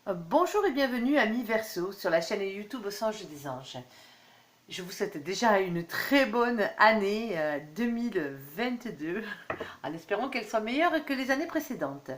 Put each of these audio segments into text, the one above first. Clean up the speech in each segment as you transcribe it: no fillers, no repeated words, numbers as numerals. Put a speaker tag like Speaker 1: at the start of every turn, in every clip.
Speaker 1: Bonjour et bienvenue amis Verseau sur la chaîne YouTube Au Songe des Anges. Je vous souhaite déjà une très bonne année 2022 en espérant qu'elle soit meilleure que les années précédentes.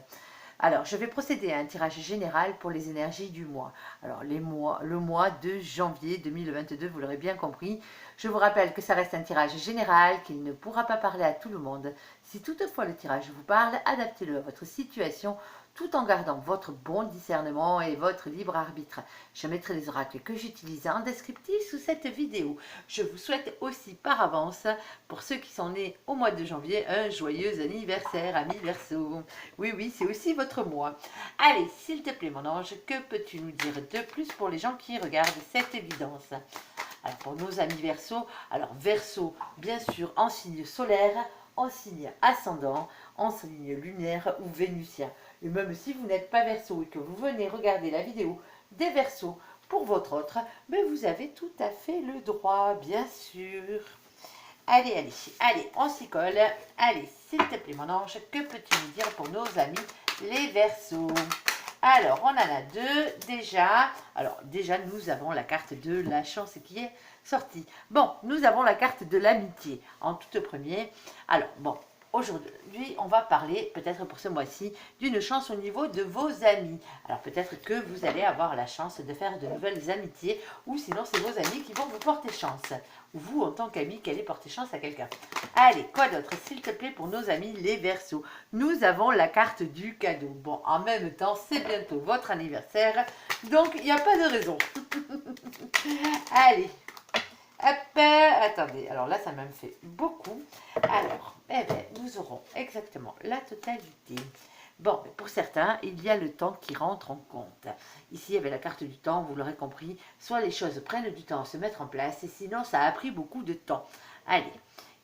Speaker 1: Alors, je vais procéder à un tirage général pour les énergies du mois. Alors, le mois de janvier 2022, vous l'aurez bien compris. Je vous rappelle que ça reste un tirage général, qu'il ne pourra pas parler à tout le monde. Si toutefois le tirage vous parle, adaptez-le à votre situation tout en gardant votre bon discernement et votre libre arbitre. Je mettrai les oracles que j'utilise en descriptif sous cette vidéo. Je vous souhaite aussi par avance, pour ceux qui sont nés au mois de janvier, un joyeux anniversaire, amis Verseau. Oui, oui, c'est aussi votre mois. Allez, s'il te plaît, mon ange, que peux-tu nous dire de plus pour les gens qui regardent cette évidence? Alors, pour nos amis Verseau, alors Verseau, bien sûr, en signe solaire, en signe ascendant, en signe lunaire ou vénusien. Et même si vous n'êtes pas Verseau et que vous venez regarder la vidéo des Verseaux pour votre autre, mais vous avez tout à fait le droit, bien sûr. Allez, allez, allez, on s'y colle. Allez, s'il te plaît, mon ange, que peux-tu nous dire pour nos amis les Verseaux? Alors, on en a deux déjà. Alors, déjà, nous avons la carte de la chance qui est sortie. Bon, nous avons la carte de l'amitié en toute première. Alors, bon, aujourd'hui, on va parler, peut-être pour ce mois-ci, d'une chance au niveau de vos amis. Alors, peut-être que vous allez avoir la chance de faire de nouvelles amitiés, ou sinon, c'est vos amis qui vont vous porter chance. Ou vous, en tant qu'ami, qui allez porter chance à quelqu'un. Allez, quoi d'autre, s'il te plaît, pour nos amis les Verseaux? Nous avons la carte du cadeau. Bon, en même temps, c'est bientôt votre anniversaire, donc il n'y a pas de raison. Allez, hop, attendez, alors là, ça m'en fait beaucoup. Alors, eh bien, nous aurons exactement la totalité. Bon, pour certains, il y a le temps qui rentre en compte. Ici, avec la carte du temps, vous l'aurez compris, soit les choses prennent du temps à se mettre en place, et sinon, ça a pris beaucoup de temps. Allez,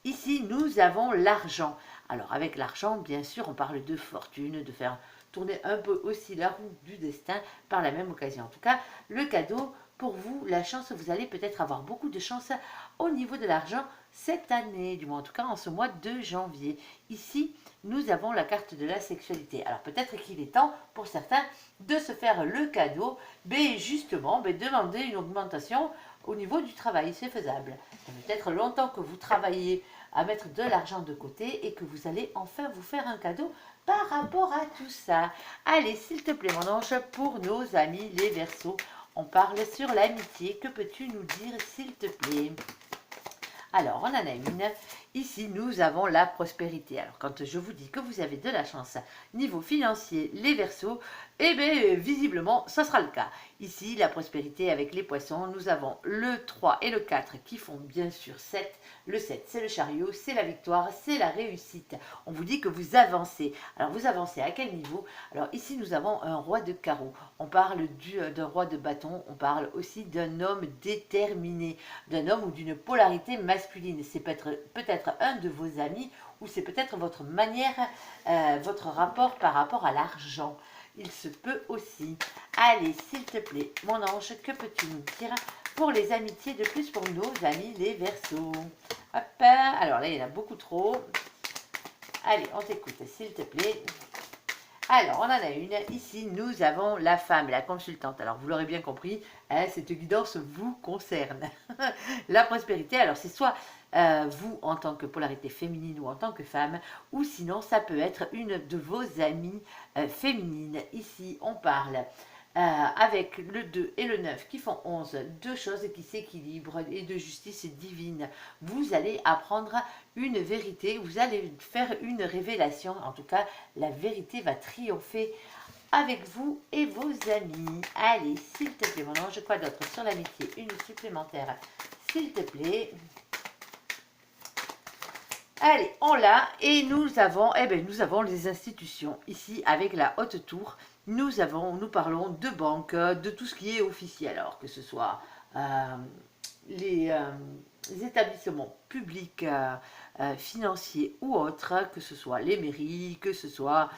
Speaker 1: ici, nous avons l'argent. Alors, avec l'argent, bien sûr, on parle de fortune, de faire tourner un peu aussi la roue du destin par la même occasion. En tout cas, le cadeau, pour vous, la chance, vous allez peut-être avoir beaucoup de chance au niveau de l'argent cette année, du moins en tout cas en ce mois de janvier. Ici, nous avons la carte de la sexualité. Alors peut-être qu'il est temps pour certains de se faire le cadeau, mais justement, demander une augmentation au niveau du travail, c'est faisable. Ça fait peut-être longtemps que vous travaillez à mettre de l'argent de côté et que vous allez enfin vous faire un cadeau par rapport à tout ça. Allez, s'il te plaît, mon ange, pour nos amis les Verseaux, on parle sur l'amitié. Que peux-tu nous dire, s'il te plaît? Alors, on en a une. Ici, nous avons la prospérité. Alors, quand je vous dis que vous avez de la chance niveau financier, les Verseaux, eh bien, visiblement, ça sera le cas. Ici, la prospérité avec les poissons, nous avons le 3 et le 4 qui font bien sûr 7. Le 7, c'est le chariot, c'est la victoire, c'est la réussite. On vous dit que vous avancez. Alors, vous avancez à quel niveau? Alors, ici, nous avons un roi de carreau. On parle d'un roi de bâton. On parle aussi d'un homme déterminé, d'un homme ou d'une polarité masculine. C'est peut-être un de vos amis ou c'est peut-être votre manière, votre rapport par rapport à l'argent. Il se peut aussi. Allez, s'il te plaît, mon ange, que peux-tu nous dire pour les amitiés de plus pour nos amis les Verseaux? Hop, alors là, il y en a beaucoup trop. Allez, on t'écoute, s'il te plaît. Alors, on en a une. Ici, nous avons la femme, la consultante. Alors, vous l'aurez bien compris, hein, cette guidance vous concerne. La prospérité, alors c'est soit vous en tant que polarité féminine ou en tant que femme, ou sinon, ça peut être une de vos amies féminines. Ici, on parle avec le 2 et le 9 qui font 11, deux choses qui s'équilibrent et de justice divine. Vous allez apprendre une vérité, vous allez faire une révélation, en tout cas la vérité va triompher avec vous et vos amis. Allez, s'il te plaît mon ange, quoi d'autre sur l'amitié? Une supplémentaire, s'il te plaît. Allez, on l'a et nous avons, nous avons les institutions ici avec la haute tour. Nous parlons de banque, de tout ce qui est officiel, alors que ce soit les établissements publics, financiers ou autres, que ce soit les mairies, que ce soit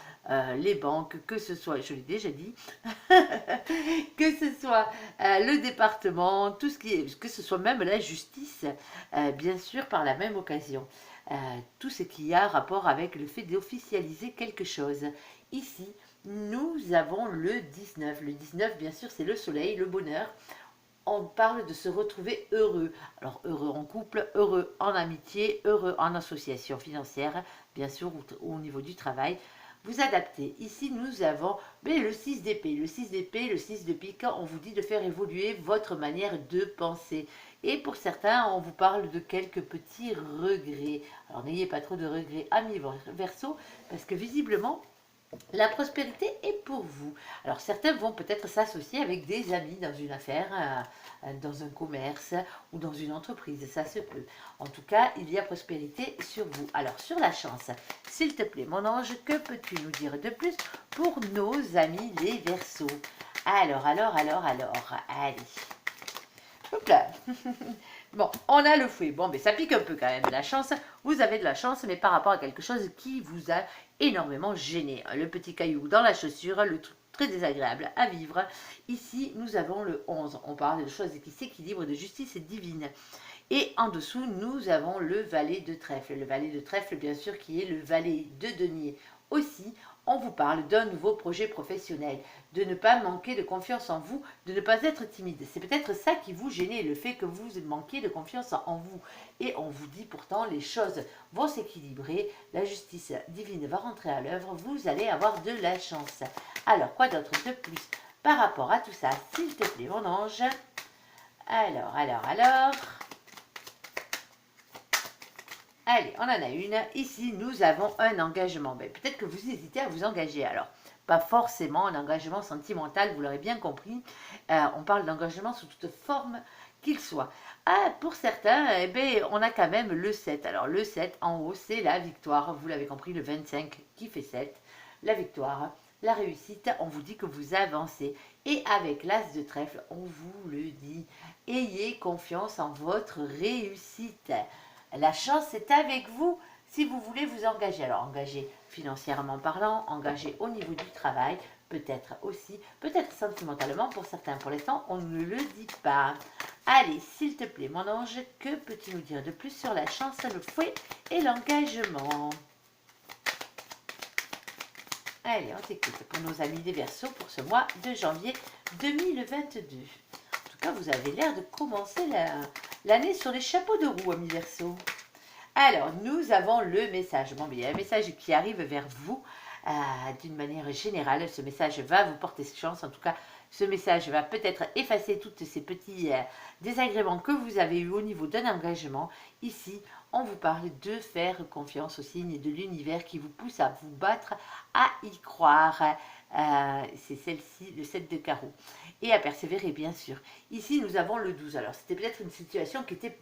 Speaker 1: les banques, que ce soit, je l'ai déjà dit, que ce soit le département, tout ce qui est, que ce soit même la justice, bien sûr, par la même occasion. Tout ce qui a rapport avec le fait d'officialiser quelque chose. Ici, nous avons le 19. Le 19, bien sûr, c'est le soleil, le bonheur. On parle de se retrouver heureux. Alors, heureux en couple, heureux en amitié, heureux en association financière, bien sûr, au niveau du travail. Vous adaptez. Ici, nous avons le 6 d'épée. Le 6 d'épée, le 6 de pique, on vous dit de faire évoluer votre manière de penser. Et pour certains, on vous parle de quelques petits regrets. Alors, n'ayez pas trop de regrets, amis Verseau, parce que visiblement, la prospérité est pour vous. Alors certains vont peut-être s'associer avec des amis dans une affaire, dans un commerce ou dans une entreprise, ça se peut. En tout cas, il y a prospérité sur vous. Alors sur la chance, s'il te plaît mon ange, que peux-tu nous dire de plus pour nos amis les Verseaux? Alors, allez. Hop là. Bon, on a le fouet. Bon, mais ça pique un peu quand même. La chance, vous avez de la chance, mais par rapport à quelque chose qui vous a énormément gêné. Le petit caillou dans la chaussure, le truc très désagréable à vivre. Ici, nous avons le 11. On parle de choses qui s'équilibrent, de justice divine. Et en dessous, nous avons le valet de trèfle. Le valet de trèfle, bien sûr, qui est le valet de denier aussi. On vous parle d'un nouveau projet professionnel, de ne pas manquer de confiance en vous, de ne pas être timide. C'est peut-être ça qui vous gêne, le fait que vous manquiez de confiance en vous. Et on vous dit pourtant, les choses vont s'équilibrer, la justice divine va rentrer à l'œuvre, vous allez avoir de la chance. Alors, quoi d'autre de plus par rapport à tout ça, s'il te plaît, mon ange? Alors. Allez, on en a une. Ici, nous avons un engagement. Peut-être que vous hésitez à vous engager. Alors, pas forcément un engagement sentimental, vous l'aurez bien compris. On parle d'engagement sous toute forme qu'il soit. Pour certains, on a quand même le 7. Alors, le 7, en haut, c'est la victoire. Vous l'avez compris, le 25 qui fait 7. La victoire, la réussite, on vous dit que vous avancez. Et avec l'as de trèfle, on vous le dit. Ayez confiance en votre réussite. La chance est avec vous si vous voulez vous engager. Alors, engager financièrement parlant, engager au niveau du travail, peut-être aussi, peut-être sentimentalement pour certains. Pour l'instant, on ne le dit pas. Allez, s'il te plaît, mon ange, que peux-tu nous dire de plus sur la chance, le fouet et l'engagement? Allez, on t'écoute pour nos amis des Verseaux pour ce mois de janvier 2022. En tout cas, vous avez l'air de commencer l'année sur les chapeaux de roue, amis Verseaux. Alors, nous avons le message. Bon, il y a un message qui arrive vers vous d'une manière générale. Ce message va vous porter chance. En tout cas, ce message va peut-être effacer tous ces petits désagréments que vous avez eu au niveau d'un engagement. Ici, on vous parle de faire confiance aux signes de l'univers qui vous pousse à vous battre, à y croire. C'est celle-ci, le 7 de carreau. Et à persévérer, bien sûr. Ici, nous avons le 12. Alors, c'était peut-être une situation qui était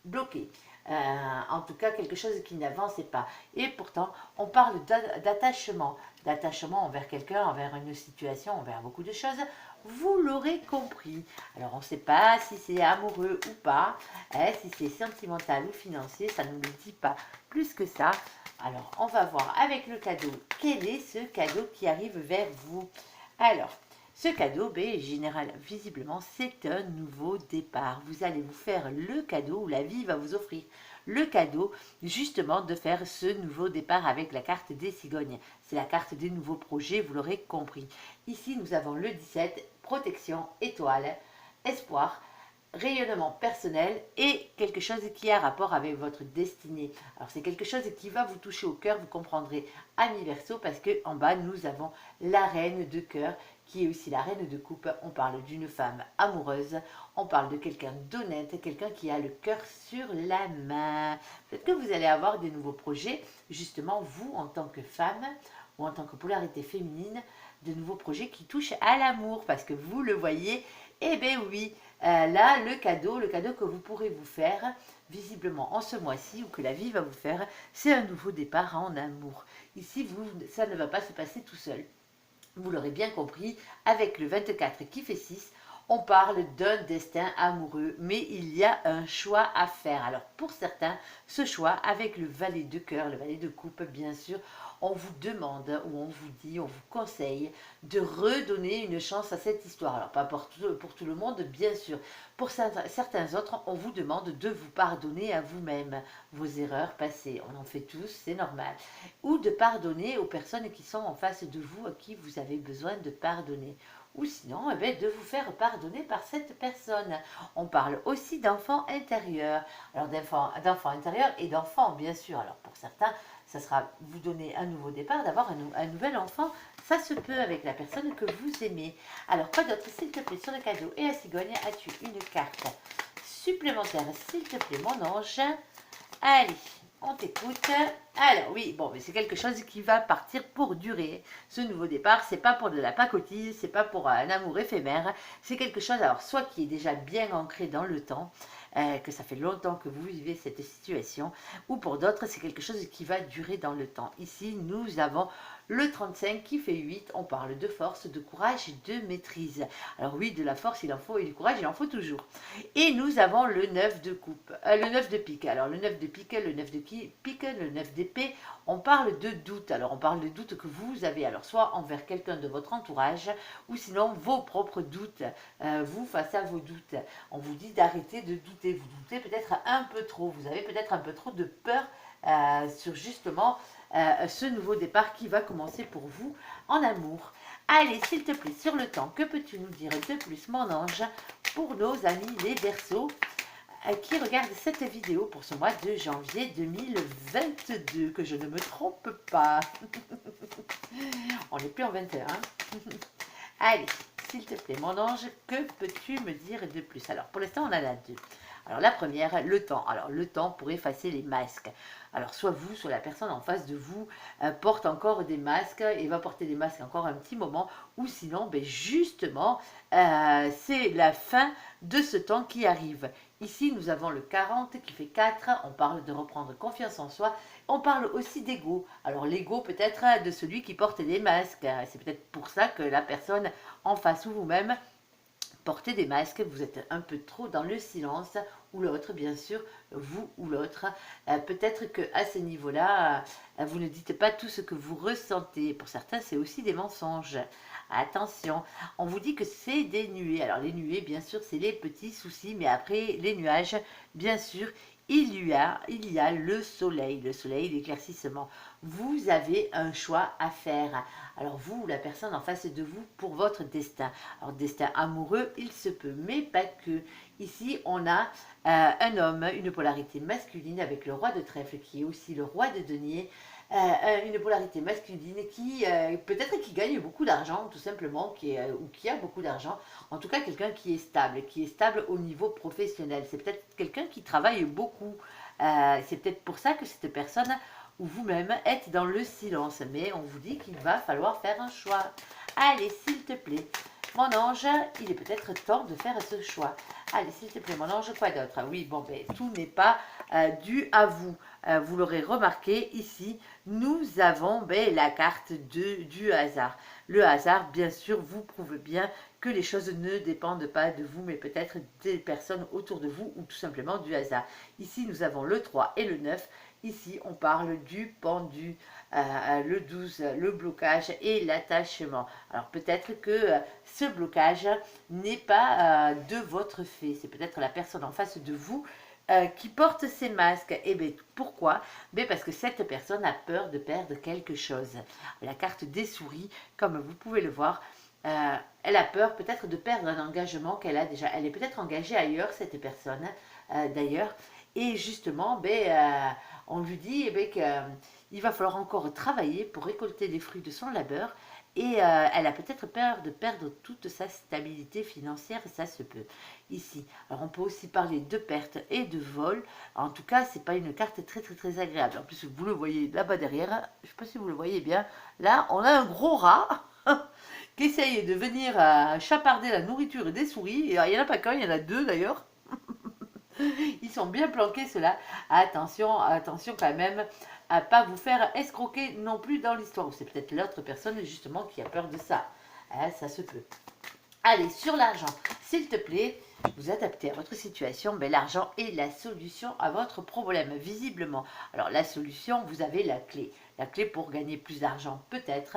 Speaker 1: bloquée. En tout cas, quelque chose qui n'avançait pas. Et pourtant, on parle d'attachement. D'attachement envers quelqu'un, envers une situation, envers beaucoup de choses. Vous l'aurez compris. Alors, on ne sait pas si c'est amoureux ou pas, si c'est sentimental ou financier, ça ne nous le dit pas plus que ça. Alors, on va voir avec le cadeau. Quel est ce cadeau qui arrive vers vous? Alors, ce cadeau, général, visiblement, c'est un nouveau départ. Vous allez vous faire le cadeau, ou la vie va vous offrir le cadeau, justement, de faire ce nouveau départ avec la carte des cigognes. C'est la carte des nouveaux projets, vous l'aurez compris. Ici, nous avons le 17, protection, étoile, espoir, rayonnement personnel et quelque chose qui a rapport avec votre destinée. Alors c'est quelque chose qui va vous toucher au cœur, vous comprendrez, amis Verseau, parce que en bas nous avons la reine de cœur qui est aussi la reine de coupe. On parle d'une femme amoureuse, on parle de quelqu'un d'honnête, quelqu'un qui a le cœur sur la main. Peut-être que vous allez avoir des nouveaux projets, justement vous en tant que femme ou en tant que polarité féminine, de nouveaux projets qui touchent à l'amour, parce que vous le voyez, oui, là, le cadeau que vous pourrez vous faire, visiblement en ce mois-ci, ou que la vie va vous faire, c'est un nouveau départ en amour. Ici, ça ne va pas se passer tout seul. Vous l'aurez bien compris, avec le 24 qui fait 6, on parle d'un destin amoureux, mais il y a un choix à faire. Alors pour certains, ce choix avec le valet de cœur, le valet de coupe, bien sûr, on vous demande ou on vous dit, on vous conseille de redonner une chance à cette histoire. Alors pas pour tout le monde, bien sûr. Pour certains autres, on vous demande de vous pardonner à vous-même vos erreurs passées. On en fait tous, c'est normal. Ou de pardonner aux personnes qui sont en face de vous, à qui vous avez besoin de pardonner. Ou sinon, eh bien, de vous faire pardonner par cette personne. On parle aussi d'enfants intérieurs. Alors d'enfants intérieurs et d'enfants, bien sûr. Alors pour certains, ça sera vous donner un nouveau départ, d'avoir un nouvel enfant. Ça se peut avec la personne que vous aimez. Alors quoi d'autre, s'il te plaît, sur le cadeau et la cigogne, as-tu une carte supplémentaire, s'il te plaît, mon ange? Allez, on t'écoute. Alors oui, bon, mais c'est quelque chose qui va partir pour durer. Ce nouveau départ, c'est pas pour de la pacotille, c'est pas pour un amour éphémère. C'est quelque chose, alors soit qui est déjà bien ancré dans le temps, que ça fait longtemps que vous vivez cette situation, ou pour d'autres, c'est quelque chose qui va durer dans le temps. Ici, nous avons le 35 qui fait 8, on parle de force, de courage et de maîtrise. Alors oui, de la force, il en faut, et du courage, il en faut toujours. Et nous avons le 9 de coupe, le 9 de pique. Alors le 9 de pique, le 9 de pique, le 9 d'épée, on parle de doute. Alors on parle de doute que vous avez, alors soit envers quelqu'un de votre entourage, ou sinon vos propres doutes, vous face à vos doutes. On vous dit d'arrêter de douter. Vous doutez peut-être un peu trop, vous avez peut-être un peu trop de peur sur justement ce nouveau départ qui va commencer pour vous en amour. Allez, s'il te plaît, sur le temps, que peux-tu nous dire de plus, mon ange, pour nos amis les Verseaux qui regardent cette vidéo pour ce mois de janvier 2022, que je ne me trompe pas. On n'est plus en 21. Allez, s'il te plaît, mon ange, que peux-tu me dire de plus? Alors, pour l'instant, on en a deux. Alors, la première, le temps. Alors, le temps pour effacer les masques. Alors, soit vous, soit la personne en face de vous porte encore des masques et va porter des masques encore un petit moment. Ou sinon, ben justement, c'est la fin de ce temps qui arrive. Ici, nous avons le 40 qui fait 4. On parle de reprendre confiance en soi. On parle aussi d'ego. Alors, l'ego peut-être de celui qui porte des masques. C'est peut-être pour ça que la personne en face ou vous-même portez des masques, vous êtes un peu trop dans le silence, ou l'autre, bien sûr, vous ou l'autre. Peut-être qu'à ce niveau-là, vous ne dites pas tout ce que vous ressentez. Pour certains, c'est aussi des mensonges. Attention, on vous dit que c'est des nuées. Alors les nuées, bien sûr, c'est les petits soucis, mais après les nuages, bien sûr, il y a le soleil, l'éclaircissement. Vous avez un choix à faire. Alors vous, la personne en face de vous, pour votre destin. Alors destin amoureux, il se peut, mais pas que. Ici, on a un homme, une polarité masculine avec le roi de trèfle, qui est aussi le roi de denier. Une polarité masculine qui peut-être qui gagne beaucoup d'argent tout simplement, ou qui a beaucoup d'argent, en tout cas quelqu'un qui est stable au niveau professionnel, c'est peut-être quelqu'un qui travaille beaucoup, c'est peut-être pour ça que cette personne ou vous-même êtes dans le silence, mais on vous dit qu'il va falloir faire un choix. Allez, s'il te plaît, mon ange, il est peut-être temps de faire ce choix. Allez, s'il te plaît, mon ange, quoi d'autre? Oui, bon, ben, tout n'est pas dû à vous. Vous l'aurez remarqué, ici, nous avons ben, la carte du hasard. Le hasard, bien sûr, vous prouve bien que les choses ne dépendent pas de vous, mais peut-être des personnes autour de vous, ou tout simplement du hasard. Ici, nous avons le 3 et le 9. Ici, on parle du pendu, le 12, le blocage et l'attachement. Alors peut-être que ce blocage n'est pas de votre fait. C'est peut-être la personne en face de vous qui porte ces masques. Et bien pourquoi? Ben parce que cette personne a peur de perdre quelque chose. La carte des souris, comme vous pouvez le voir, elle a peur peut-être de perdre un engagement qu'elle a déjà. Elle est peut-être engagée ailleurs, cette personne, d'ailleurs. Et justement, on lui dit qu'il va falloir encore travailler pour récolter les fruits de son labeur. Et elle a peut-être peur de perdre toute sa stabilité financière, ça se peut ici. Alors on peut aussi parler de perte et de vol. En tout cas, c'est pas une carte très agréable. En plus, vous le voyez là-bas derrière, je ne sais pas si vous le voyez bien. Là, on a un gros rat qui essaye de venir chaparder la nourriture des souris. Et il n'y en a pas qu'un, il y en a deux d'ailleurs. Ils sont bien planqués ceux-là. Attention, attention quand même à pas vous faire escroquer non plus dans l'histoire. C'est peut-être l'autre personne justement qui a peur de ça. Ça se peut. Allez, sur l'argent. s'il te plaît, vous adaptez à votre situation, mais l'argent est la solution à votre problème, visiblement. Alors la solution, vous avez la clé. La clé pour gagner plus d'argent, peut-être,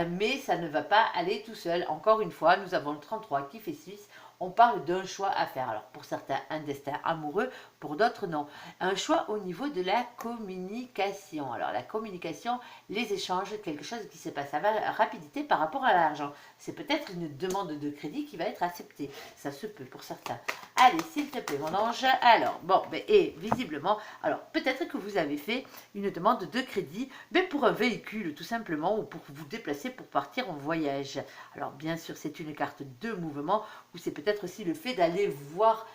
Speaker 1: mais ça ne va pas aller tout seul. Encore une fois, nous avons le 33 qui fait 6. On parle d'un choix à faire. Alors pour certains, un destin amoureux, pour d'autres, non. Un choix au niveau de la communication. Alors la communication, les échanges, quelque chose qui se passe à rapidité par rapport à l'argent. C'est peut-être une demande de crédit qui va être acceptée. Ça se peut pour certains. Allez, s'il te plaît, mon ange. Alors, bon, et visiblement, alors peut-être que vous avez fait une demande de crédit pour un véhicule, tout simplement, ou pour vous déplacer pour partir en voyage. Alors, bien sûr, c'est une carte de mouvement, ou c'est peut-être aussi le fait d'aller voir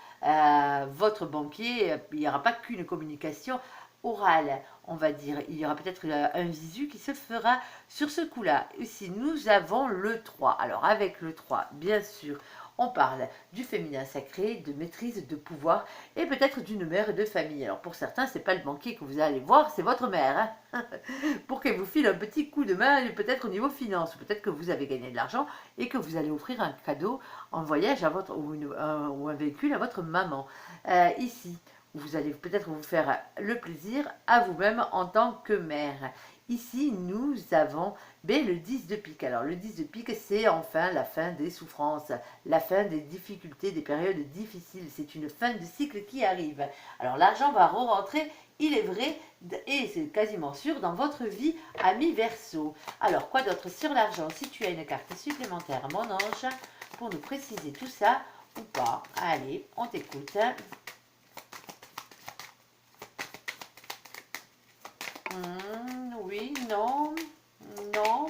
Speaker 1: votre banquier. Il n'y aura pas qu'une communication orale, on va dire. Il y aura peut-être un visu qui se fera sur ce coup-là. Ici, nous avons le 3. Alors, avec le 3, bien sûr, on parle du féminin sacré, de maîtrise, de pouvoir et peut-être d'une mère de famille. Alors pour certains, c'est pas le banquier que vous allez voir, c'est votre mère. Hein pour qu'elle vous file un petit coup de main, peut-être au niveau finance. Peut-être que vous avez gagné de l'argent et que vous allez offrir un cadeau en voyage à votre, ou un véhicule à votre maman. Ici, vous allez peut-être vous faire le plaisir à vous-même en tant que mère. Ici, nous avons le 10 de pique. Alors, le 10 de pique, c'est enfin la fin des souffrances, la fin des difficultés, des périodes difficiles. C'est une fin de cycle qui arrive. Alors, l'argent va re-rentrer, il est vrai, et c'est quasiment sûr, dans votre vie, ami Verseau. Alors, quoi d'autre sur l'argent? Si tu as une carte supplémentaire, mon ange, pour nous préciser tout ça ou pas. Allez, on t'écoute. Oui, non, non.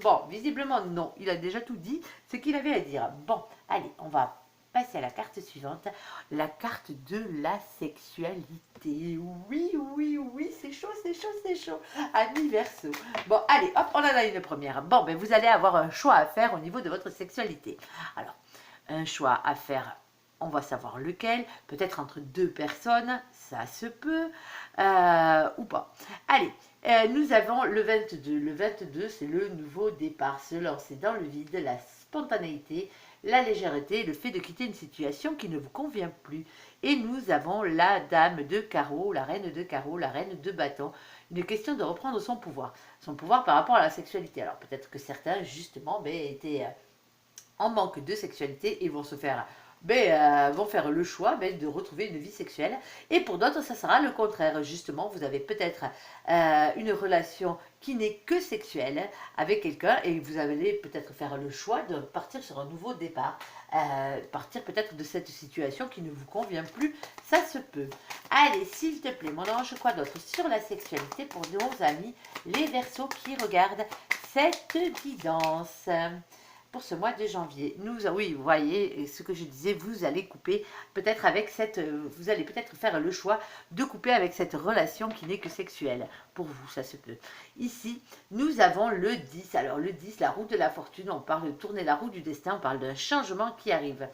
Speaker 1: Bon, visiblement non. Il a déjà tout dit, ce qu'il avait à dire. Bon, allez, on va passer à la carte suivante. La carte de la sexualité. Oui, oui, oui, c'est chaud, c'est chaud, c'est chaud. Ami Verseau. Bon, allez, hop, on en a une première. Bon, ben vous allez avoir un choix à faire au niveau de votre sexualité. Alors, un choix à faire, on va savoir lequel, peut-être entre deux personnes, ça se peut, ou pas. Allez, nous avons le 22. Le 22, c'est le nouveau départ, se lancer dans le vide, la spontanéité, la légèreté, le fait de quitter une situation qui ne vous convient plus. Et nous avons la dame de carreau, la reine de carreau, la reine de bâton. Une question de reprendre son pouvoir par rapport à la sexualité. Alors peut-être que certains, justement, étaient en manque de sexualité et vont se faire vont faire le choix de retrouver une vie sexuelle. Et pour d'autres, ça sera le contraire. Justement, vous avez peut-être une relation qui n'est que sexuelle avec quelqu'un et vous allez peut-être faire le choix de partir sur un nouveau départ. Partir peut-être de cette situation qui ne vous convient plus, ça se peut. Allez, s'il te plaît, mon ange, quoi d'autre sur la sexualité pour nos amis, les Verseaux qui regardent cette guidance pour ce mois de janvier. Oui, vous voyez ce que je disais, vous allez couper peut-être avec vous allez peut-être faire le choix de couper avec cette relation qui n'est que sexuelle. Pour vous, ça se peut. Ici, nous avons le 10. Alors le 10, la roue de la fortune, on parle de tourner la roue du destin, on parle d'un changement qui arrive.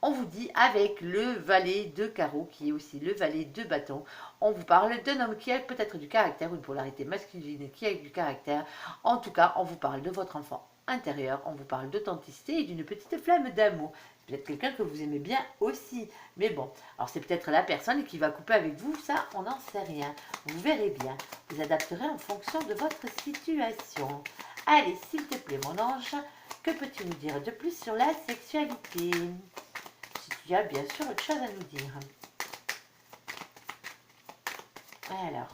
Speaker 1: On vous dit avec le valet de carreau, qui est aussi le valet de bâton, on vous parle d'un homme qui a peut-être du caractère, une polarité masculine qui a du caractère. En tout cas, on vous parle de votre enfant intérieur, on vous parle d'authenticité et d'une petite flamme d'amour. C'est peut-être quelqu'un que vous aimez bien aussi. Mais bon, alors c'est peut-être la personne qui va couper avec vous, ça on n'en sait rien. Vous verrez bien, vous adapterez en fonction de votre situation. Allez, s'il te plaît mon ange, que peux-tu nous dire de plus sur la sexualité? Si tu as bien sûr autre chose à nous dire. Alors,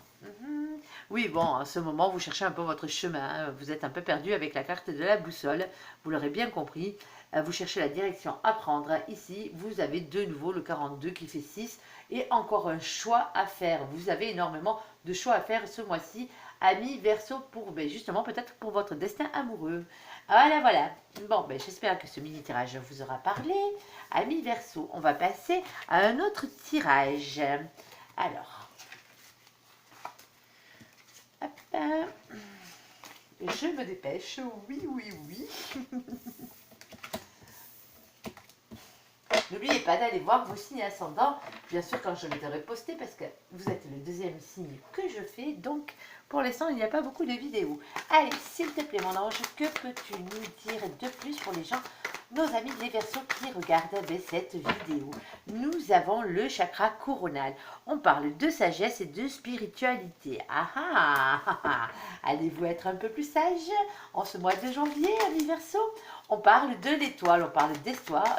Speaker 1: oui, bon, en ce moment, vous cherchez un peu votre chemin. Vous êtes un peu perdu avec la carte de la boussole. Vous l'aurez bien compris. Vous cherchez la direction à prendre. Ici, vous avez de nouveau le 42 qui fait 6 et encore un choix à faire. Vous avez énormément de choix à faire ce mois-ci. Amis Verseau, pour justement peut-être pour votre destin amoureux. Voilà, voilà. Bon, j'espère que ce mini-tirage vous aura parlé. Amis Verseau, on va passer à un autre tirage. Alors, hop, je me dépêche. Oui, oui, oui. N'oubliez pas d'aller voir vos signes ascendants, bien sûr quand je les aurai postés, parce que vous êtes le deuxième signe que je fais, donc pour l'instant il n'y a pas beaucoup de vidéos. Allez, s'il te plaît mon ange, que peux-tu nous dire de plus pour les gens nos amis les Verseaux qui regardent cette vidéo. Nous avons le chakra coronal. On parle de sagesse et de spiritualité. Ah ah, ah, ah. Allez-vous être un peu plus sage en ce mois de janvier, amis Verseaux? On parle de l'étoile, on parle d'espoir,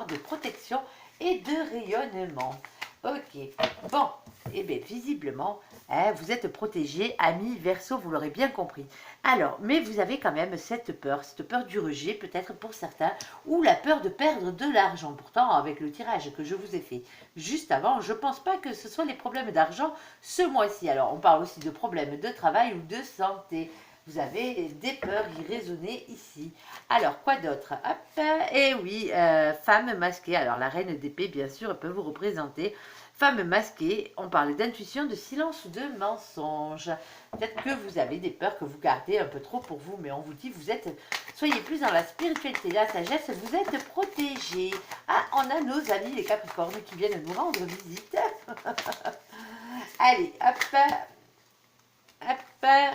Speaker 1: de protection et de rayonnement. Ok, bon, et bien visiblement, hein, vous êtes protégés, amis Verseaux, vous l'aurez bien compris. Alors, mais vous avez quand même cette peur du rejet, peut-être pour certains, ou la peur de perdre de l'argent. Pourtant, avec le tirage que je vous ai fait juste avant, je ne pense pas que ce soit les problèmes d'argent ce mois-ci. Alors, on parle aussi de problèmes de travail ou de santé. Vous avez des peurs irraisonnées ici. Alors, quoi d'autre? Hop, et oui, femme masquée. Alors, la reine d'épée, bien sûr, peut vous représenter. Femme masquée, on parle d'intuition, de silence ou de mensonge. Peut-être que vous avez des peurs que vous gardez un peu trop pour vous, mais on vous dit, soyez plus dans la spiritualité, la sagesse, vous êtes protégés. Ah, on a nos amis les Capricornes qui viennent nous rendre visite. Allez, hop. Hop,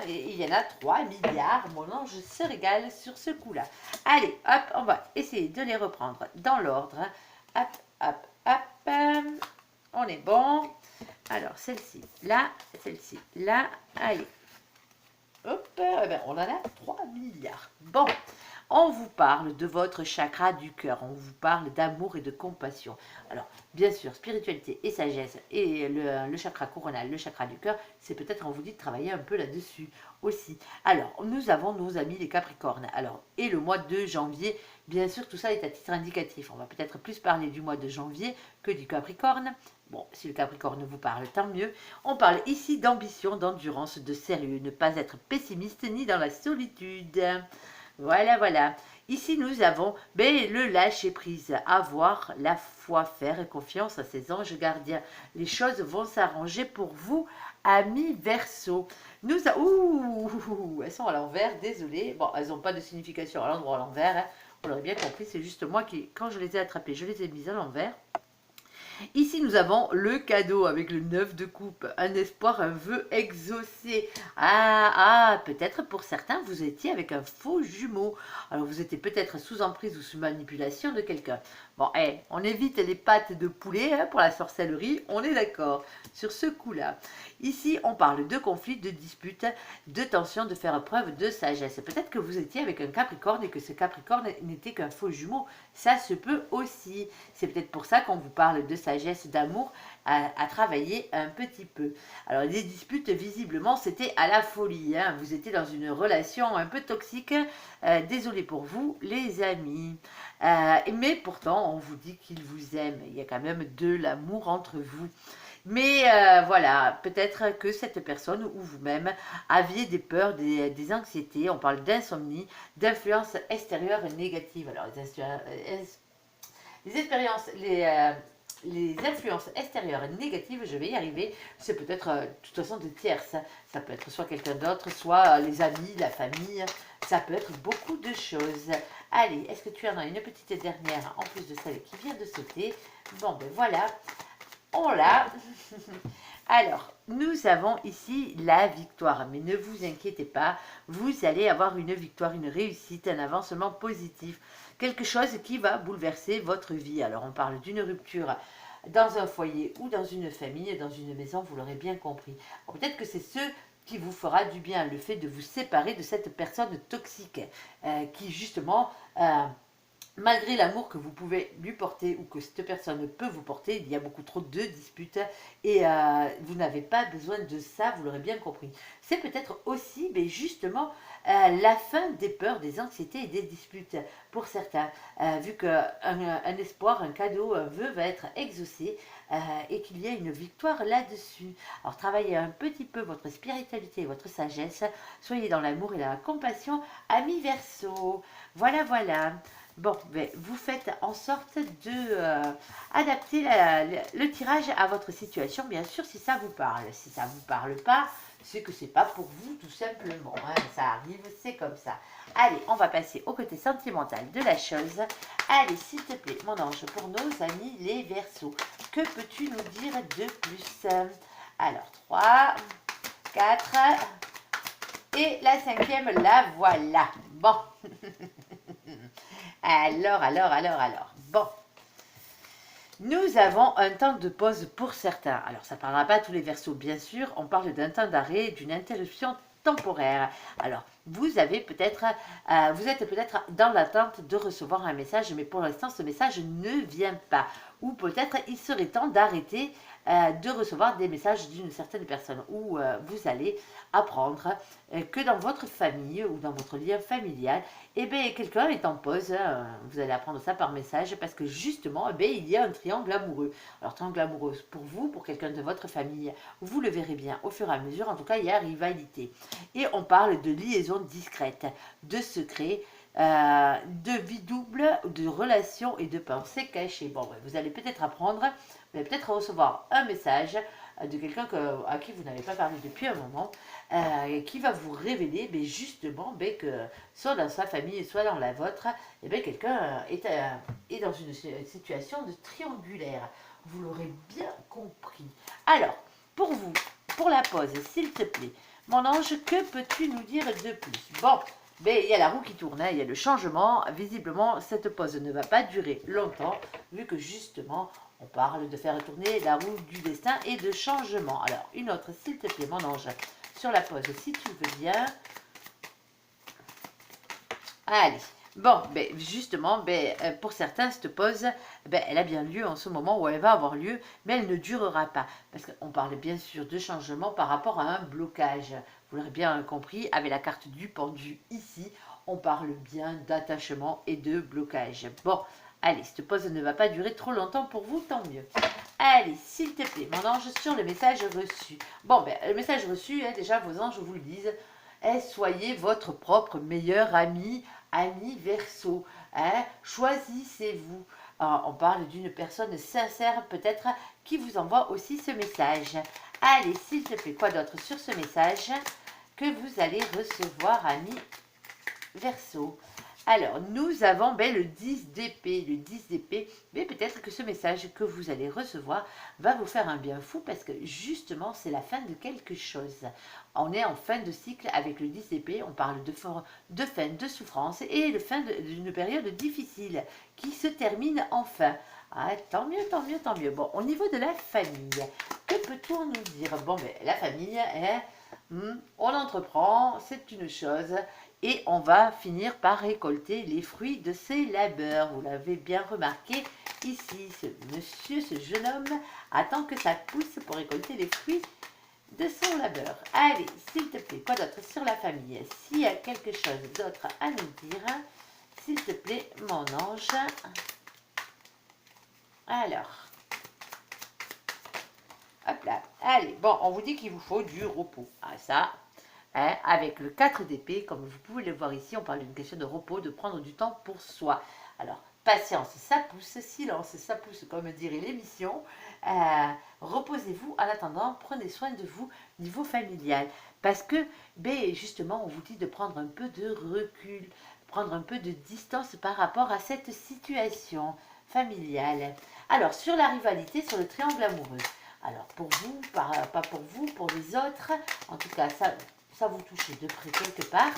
Speaker 1: et il y en a 3 milliards. Mon ange se régale sur ce coup-là. Allez, hop, on va essayer de les reprendre dans l'ordre. Hop, hop, hop. On est bon. Alors, celle-ci, là, celle-ci, là. Allez. Hop, eh ben, on en a 3 milliards. Bon, on vous parle de votre chakra du cœur, on vous parle d'amour et de compassion. Alors, bien sûr, spiritualité et sagesse et le chakra coronal, le chakra du cœur, c'est peut-être, on vous dit, de travailler un peu là-dessus aussi. Alors, nous avons nos amis les Capricornes. Alors, et le mois de janvier, bien sûr, tout ça est à titre indicatif. On va peut-être plus parler du mois de janvier que du Capricorne. Bon, si le Capricorne vous parle, tant mieux. On parle ici d'ambition, d'endurance, de sérieux, ne pas être pessimiste ni dans la solitude. Voilà, voilà. Ici, nous avons le lâcher-prise, avoir la foi, faire confiance à ses anges gardiens. Les choses vont s'arranger pour vous, amis Verseaux. Ouh, elles sont à l'envers, désolé. Bon, elles n'ont pas de signification à l'endroit à l'envers. Hein. Vous l'aurez bien compris, c'est juste moi qui, quand je les ai attrapées, je les ai mises à l'envers. Ici, nous avons le cadeau avec le 9 de coupe, un espoir, un vœu exaucé. Peut-être pour certains, vous étiez avec un faux jumeau. Alors, vous étiez peut-être sous emprise ou sous manipulation de quelqu'un. Bon, on évite les pattes de poulet hein, pour la sorcellerie, on est d'accord sur ce coup-là. Ici, on parle de conflits, de disputes, de tensions, de faire preuve de sagesse. Peut-être que vous étiez avec un Capricorne et que ce Capricorne n'était qu'un faux jumeau. Ça se peut aussi. C'est peut-être pour ça qu'on vous parle de sagesse, d'amour, à travailler un petit peu. Alors, les disputes, visiblement, c'était à la folie. Hein. Vous étiez dans une relation un peu toxique. Désolé pour vous, les amis. Mais pourtant, on vous dit qu'il vous aime. Il y a quand même de l'amour entre vous. Mais voilà, peut-être que cette personne ou vous-même aviez des peurs, des anxiétés. On parle d'insomnie, d'influences extérieures négatives. Alors, les influences extérieures négatives, je vais y arriver, c'est peut-être de toute façon des tierces. Ça peut être soit quelqu'un d'autre, soit les amis, la famille. Ça peut être beaucoup de choses. Allez, est-ce que tu en as une petite dernière en plus de celle qui vient de sauter? Bon, ben voilà, on l'a. Alors, nous avons ici la victoire, mais ne vous inquiétez pas, vous allez avoir une victoire, une réussite, un avancement positif, quelque chose qui va bouleverser votre vie. Alors, on parle d'une rupture dans un foyer ou dans une famille, dans une maison, vous l'aurez bien compris. Peut-être que c'est ce qui vous fera du bien, le fait de vous séparer de cette personne toxique qui justement... malgré l'amour que vous pouvez lui porter ou que cette personne peut vous porter, il y a beaucoup trop de disputes et vous n'avez pas besoin de ça, vous l'aurez bien compris. C'est peut-être aussi justement la fin des peurs, des anxiétés et des disputes pour certains, vu qu'un espoir, un cadeau, un vœu va être exaucé et qu'il y a une victoire là-dessus. Alors travaillez un petit peu votre spiritualité et votre sagesse, soyez dans l'amour et la compassion, amis Verseaux. Voilà, voilà. Bon, vous faites en sorte de adapter le tirage à votre situation, bien sûr, si ça vous parle. Si ça ne vous parle pas, c'est que c'est pas pour vous, tout simplement. Hein. Ça arrive, c'est comme ça. Allez, on va passer au côté sentimental de la chose. Allez, s'il te plaît, mon ange, pour nos amis les Verseaux, que peux-tu nous dire de plus? Alors, 3, 4, et la 5e, la voilà. Bon. Alors. Bon. Nous avons un temps de pause pour certains. Alors, ça ne parlera pas à tous les Verseaux, bien sûr. On parle d'un temps d'arrêt, d'une interruption temporaire. Alors, vous êtes peut-être dans l'attente de recevoir un message, mais pour l'instant, ce message ne vient pas. Ou peut-être il serait temps d'arrêter de recevoir des messages d'une certaine personne, où vous allez apprendre que dans votre famille ou dans votre lien familial, eh bien, quelqu'un est en pause. Vous allez apprendre ça par message parce que justement, eh bien, il y a un triangle amoureux. Alors, triangle amoureux pour vous, pour quelqu'un de votre famille, vous le verrez bien au fur et à mesure. En tout cas, il y a rivalité. Et on parle de liaison discrète, de secret, de vie double, de relations et de pensées cachées. Bon, vous allez peut-être apprendre, vous allez peut-être recevoir un message de quelqu'un à qui vous n'avez pas parlé depuis un moment, qui va vous révéler justement que soit dans sa famille, soit dans la vôtre, quelqu'un est dans une situation de triangulaire. Vous l'aurez bien compris. Alors, pour vous, pour la pause, s'il te plaît, mon ange, que peux-tu nous dire de plus? Bon, il y a la roue qui tourne, il y a le changement. Visiblement, cette pause ne va pas durer longtemps, vu que justement, on parle de faire tourner la roue du destin et de changement. Alors, une autre, s'il te plaît, mon ange, sur la pause, si tu veux bien. Allez. Bon, justement, pour certains, cette pause, elle a bien lieu en ce moment où elle va avoir lieu, mais elle ne durera pas. Parce qu'on parle bien sûr de changement par rapport à un blocage. Vous l'aurez bien compris, avec la carte du pendu ici, on parle bien d'attachement et de blocage. Bon, allez, cette pause ne va pas durer trop longtemps pour vous, tant mieux. Allez, s'il te plaît, mon ange, sur le message reçu. Bon, le message reçu, déjà, vos anges vous le disent, soyez votre propre meilleur ami, ami Verseau. Choisissez-vous. On parle d'une personne sincère, peut-être, qui vous envoie aussi ce message. Allez, s'il te plaît, quoi d'autre sur ce message que vous allez recevoir, ami Verseau? Alors, nous avons le 10 d'épée. Le 10 d'épée, mais peut-être que ce message que vous allez recevoir va vous faire un bien fou parce que justement, c'est la fin de quelque chose. On est en fin de cycle avec le 10 d'épée. On parle de fin de souffrance et de fin d'une période difficile qui se termine enfin. Tant mieux, tant mieux, tant mieux. Bon, au niveau de la famille, que peut-on nous dire? Bon, la famille, on entreprend, c'est une chose. Et on va finir par récolter les fruits de ses labeurs. Vous l'avez bien remarqué ici, ce monsieur, ce jeune homme, attend que ça pousse pour récolter les fruits de son labeur. Allez, s'il te plaît, quoi d'autre sur la famille? S'il y a quelque chose d'autre à nous dire, s'il te plaît, mon ange. Alors, hop là. Allez, bon, on vous dit qu'il vous faut du repos. Ça... avec le 4 d'épée, comme vous pouvez le voir ici, on parle d'une question de repos, de prendre du temps pour soi. Alors, patience, ça pousse, silence, ça pousse, comme dirait l'émission. Reposez-vous en attendant, prenez soin de vous niveau familial. Parce que, justement, on vous dit de prendre un peu de recul, prendre un peu de distance par rapport à cette situation familiale. Alors, sur la rivalité, sur le triangle amoureux. Alors, pour vous, pas pour vous, pour les autres, en tout cas, ça vous touche de près quelque part,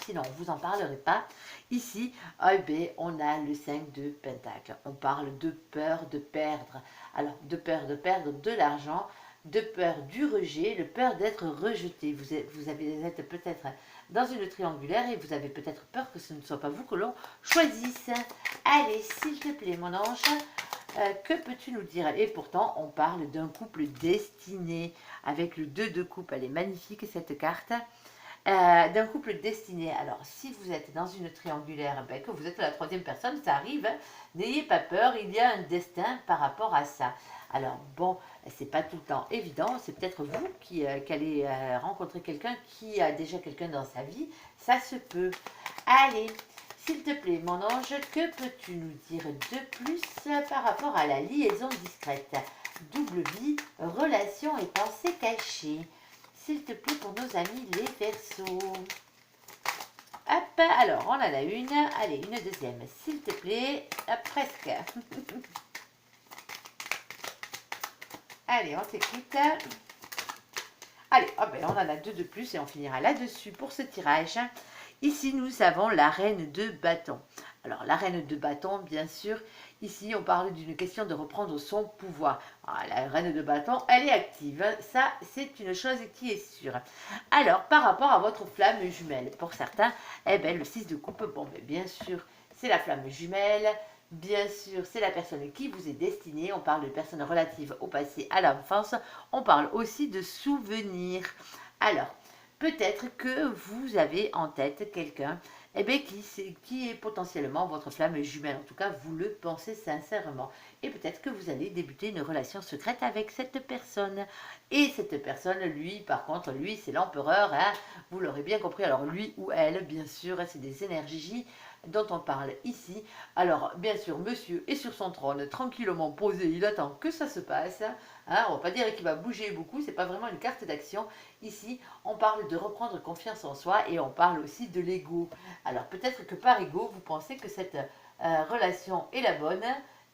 Speaker 1: sinon on ne vous en parlerai pas. Ici, on a le 5 de Pentacle. On parle de peur de perdre. Alors, de peur de perdre de l'argent, de peur du rejet, de peur d'être rejeté. Vous êtes peut-être dans une triangulaire et vous avez peut-être peur que ce ne soit pas vous que l'on choisisse. Allez, s'il te plaît, mon ange, que peux-tu nous dire? Et pourtant, on parle d'un couple destiné. Avec le 2 de coupe, elle est magnifique cette carte. D'un couple destiné. Alors, si vous êtes dans une triangulaire, que vous êtes la troisième personne, ça arrive. N'ayez pas peur, il y a un destin par rapport à ça. Alors, bon, c'est pas tout le temps évident. C'est peut-être vous qui allez rencontrer quelqu'un qui a déjà quelqu'un dans sa vie. Ça se peut. Allez, s'il te plaît, mon ange, que peux-tu nous dire de plus par rapport à la liaison discrète? Double vie, relation et pensée cachée. S'il te plaît, pour nos amis les Verseaux. Hop, alors, on en a une. Allez, une deuxième, s'il te plaît. Hop, presque. Allez, on s'écoute. Allez, on en a deux de plus et on finira là-dessus pour ce tirage. Ici, nous avons la reine de bâton. Alors, la reine de bâton, bien sûr, ici, on parle d'une question de reprendre son pouvoir. Ah, la reine de bâton, elle est active. Ça, c'est une chose qui est sûre. Alors, par rapport à votre flamme jumelle, pour certains, eh ben, le 6 de coupe, bon, ben, bien sûr, c'est la flamme jumelle. Bien sûr, c'est la personne qui vous est destinée. On parle de personnes relatives au passé, à l'enfance. On parle aussi de souvenirs. Alors, peut-être que vous avez en tête quelqu'un eh bien, qui est potentiellement votre flamme jumelle. En tout cas, vous le pensez sincèrement. Et peut-être que vous allez débuter une relation secrète avec cette personne. Et cette personne, lui, par contre, lui, c'est l'empereur. Hein, vous l'aurez bien compris. Alors, lui ou elle, bien sûr, c'est des énergies dont on parle ici. Alors, bien sûr, monsieur est sur son trône, tranquillement posé, il attend que ça se passe. Hein, on ne va pas dire qu'il va bouger beaucoup, c'est pas vraiment une carte d'action. Ici, on parle de reprendre confiance en soi et on parle aussi de l'ego. Alors, peut-être que par ego, vous pensez que cette relation est la bonne,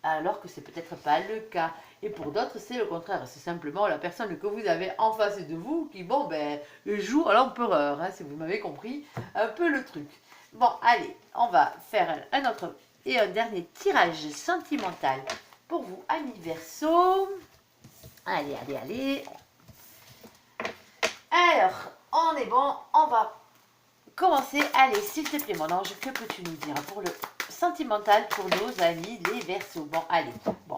Speaker 1: alors que c'est peut-être pas le cas. Et pour d'autres, c'est le contraire. C'est simplement la personne que vous avez en face de vous qui, bon, ben, joue à l'empereur, hein, si vous m'avez compris un peu le truc. Bon, allez, on va faire un autre et un dernier tirage sentimental pour vous, amis Verseau. Allez, allez, allez. Alors, on est bon, on va commencer. Allez, s'il te plaît, mon ange, que peux-tu nous dire pour le sentimental pour nos amis les Verseaux? Bon, allez, bon.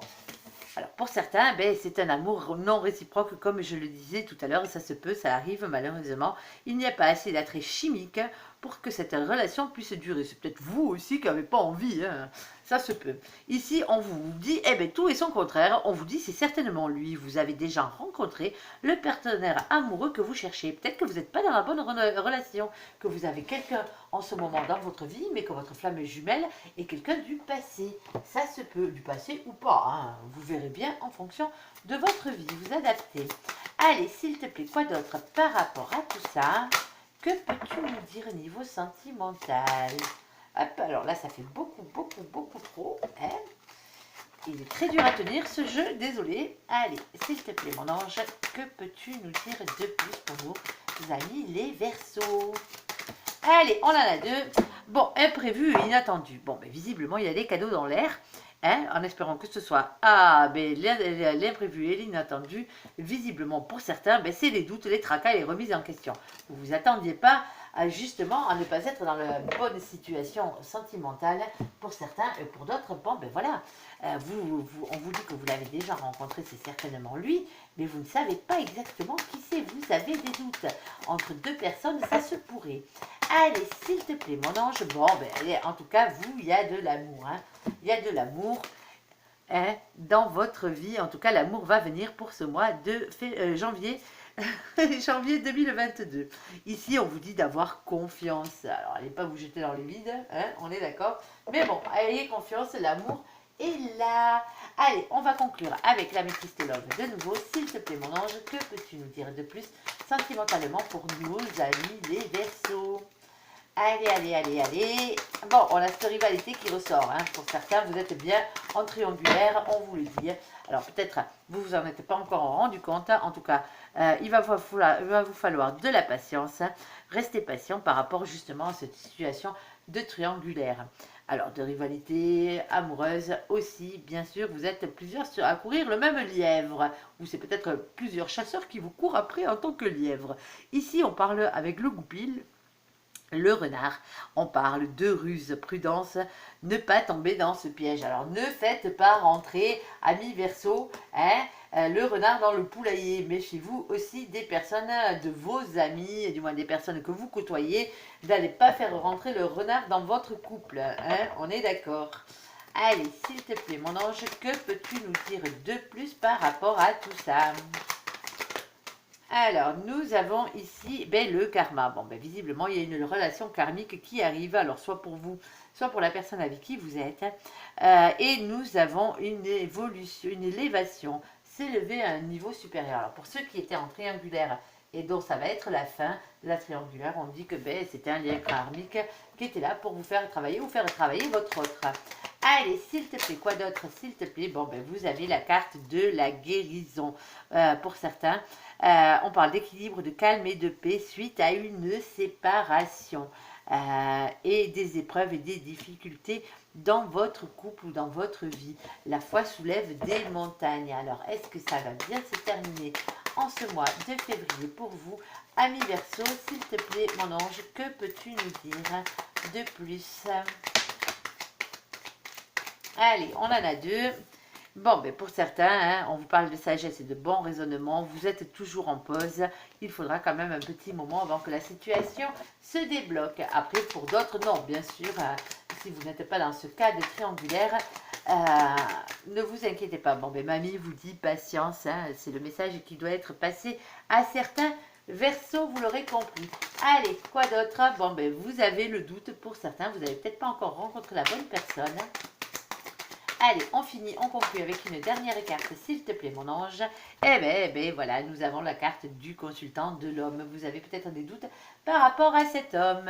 Speaker 1: Alors, pour certains, ben, c'est un amour non réciproque, comme je le disais tout à l'heure, ça se peut, ça arrive malheureusement. Il n'y a pas assez d'attrait chimique pour que cette relation puisse durer. C'est peut-être vous aussi qui n'avez pas envie, hein. Ça se peut. Ici, on vous dit, eh bien, tout et son contraire. On vous dit, c'est certainement lui. Vous avez déjà rencontré le partenaire amoureux que vous cherchez. Peut-être que vous n'êtes pas dans la bonne relation, que vous avez quelqu'un en ce moment dans votre vie, mais que votre flamme jumelle est quelqu'un du passé. Ça se peut, du passé ou pas, hein. Vous verrez bien en fonction de votre vie, vous adaptez. Allez, s'il te plaît, quoi d'autre par rapport à tout ça? Que peux-tu nous dire niveau sentimental? Hop, alors là, ça fait beaucoup, beaucoup, beaucoup trop. Hein, il est très dur à tenir ce jeu, désolé. Allez, s'il te plaît, mon ange, que peux-tu nous dire de plus pour nos amis les Verseaux? Allez, on en a deux. Bon, imprévu et inattendu. Bon, mais visiblement, il y a des cadeaux dans l'air. Hein, en espérant que ce soit l'imprévu et l'inattendu. Visiblement, pour certains, ben, c'est les doutes, les tracas et les remises en question. Vous ne vous attendiez pas justement à ne pas être dans la bonne situation sentimentale pour certains et pour d'autres, bon, ben voilà. On vous dit que vous l'avez déjà rencontré, c'est certainement lui, mais vous ne savez pas exactement qui c'est. Vous avez des doutes. Entre deux personnes, ça se pourrait. Allez, s'il te plaît, mon ange. Bon, ben, allez, en tout cas, vous, il y a de l'amour. Hein. Il y a de l'amour hein, dans votre vie. En tout cas, l'amour va venir pour ce mois de janvier. Janvier 2022. Ici, on vous dit d'avoir confiance. Alors, allez pas vous jeter dans le vide, hein, on est d'accord. Mais bon, ayez confiance, l'amour est là. Allez, on va conclure avec la Métiste Love de nouveau. S'il te plaît, mon ange, que peux-tu nous dire de plus sentimentalement pour nos amis les Verseaux? Allez, allez, allez, allez. Bon, on a cette rivalité qui ressort. Hein. Pour certains, vous êtes bien en triangulaire, on vous le dit. Alors peut-être, vous vous en êtes pas encore rendu compte. En tout cas, il va vous falloir de la patience. Restez patient par rapport justement à cette situation de triangulaire. Alors, de rivalité amoureuse aussi, bien sûr, vous êtes plusieurs à courir le même lièvre. Ou c'est peut-être plusieurs chasseurs qui vous courent après en tant que lièvre. Ici, on parle avec le goupil. Le renard, on parle de ruse, prudence, ne pas tomber dans ce piège. Alors ne faites pas rentrer, amis Verseaux, hein, le renard dans le poulailler. Méfiez-vous aussi des personnes, de vos amis, du moins des personnes que vous côtoyez. Vous n'allez pas faire rentrer le renard dans votre couple, hein, on est d'accord. Allez, s'il te plaît, mon ange, que peux-tu nous dire de plus par rapport à tout ça? Alors, nous avons ici ben, le karma. Bon, ben, visiblement, il y a une relation karmique qui arrive, alors soit pour vous, soit pour la personne avec qui vous êtes. Et nous avons une évolution, une élévation, s'élever à un niveau supérieur. Alors, pour ceux qui étaient en triangulaire et dont ça va être la fin de la triangulaire, on dit que ben, c'était un lien karmique qui était là pour vous faire travailler ou faire travailler votre autre. Allez, s'il te plaît, quoi d'autre? S'il te plaît, bon, ben, vous avez la carte de la guérison pour certains. On parle d'équilibre, de calme et de paix suite à une séparation. et des épreuves et des difficultés dans votre couple ou dans votre vie. La foi soulève des montagnes. Alors, est-ce que ça va bien se terminer en ce mois de février pour vous, amis Verseau? S'il te plaît, mon ange, que peux-tu nous dire de plus? Allez, on en a deux. Bon, ben pour certains, hein, on vous parle de sagesse et de bon raisonnement. Vous êtes toujours en pause. Il faudra quand même un petit moment avant que la situation se débloque. Après, pour d'autres, non, bien sûr. Si vous n'êtes pas dans ce cas de triangulaire, ne vous inquiétez pas. Bon, ben mamie vous dit patience. Hein, c'est le message qui doit être passé à certains Verseau, vous l'aurez compris. Allez, quoi d'autre? Bon, ben vous avez le doute pour certains. Vous n'avez peut-être pas encore rencontré la bonne personne. Allez, on finit, on conclut avec une dernière carte, s'il te plaît, mon ange. Eh ben, voilà, nous avons la carte du consultant de l'homme. Vous avez peut-être des doutes par rapport à cet homme.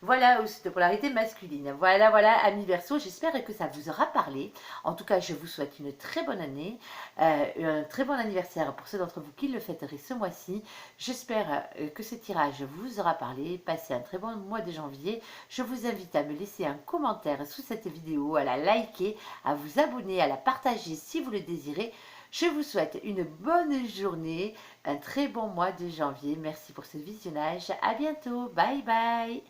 Speaker 1: Voilà, ou cette polarité masculine. Voilà, amis Verseau, j'espère que ça vous aura parlé. En tout cas, je vous souhaite une très bonne année, un très bon anniversaire pour ceux d'entre vous qui le fêteraient ce mois-ci. J'espère que ce tirage vous aura parlé. Passez un très bon mois de janvier. Je vous invite à me laisser un commentaire sous cette vidéo, à la liker, à vous abonner, à la partager si vous le désirez. Je vous souhaite une bonne journée, un très bon mois de janvier. Merci pour ce visionnage. À bientôt. Bye bye.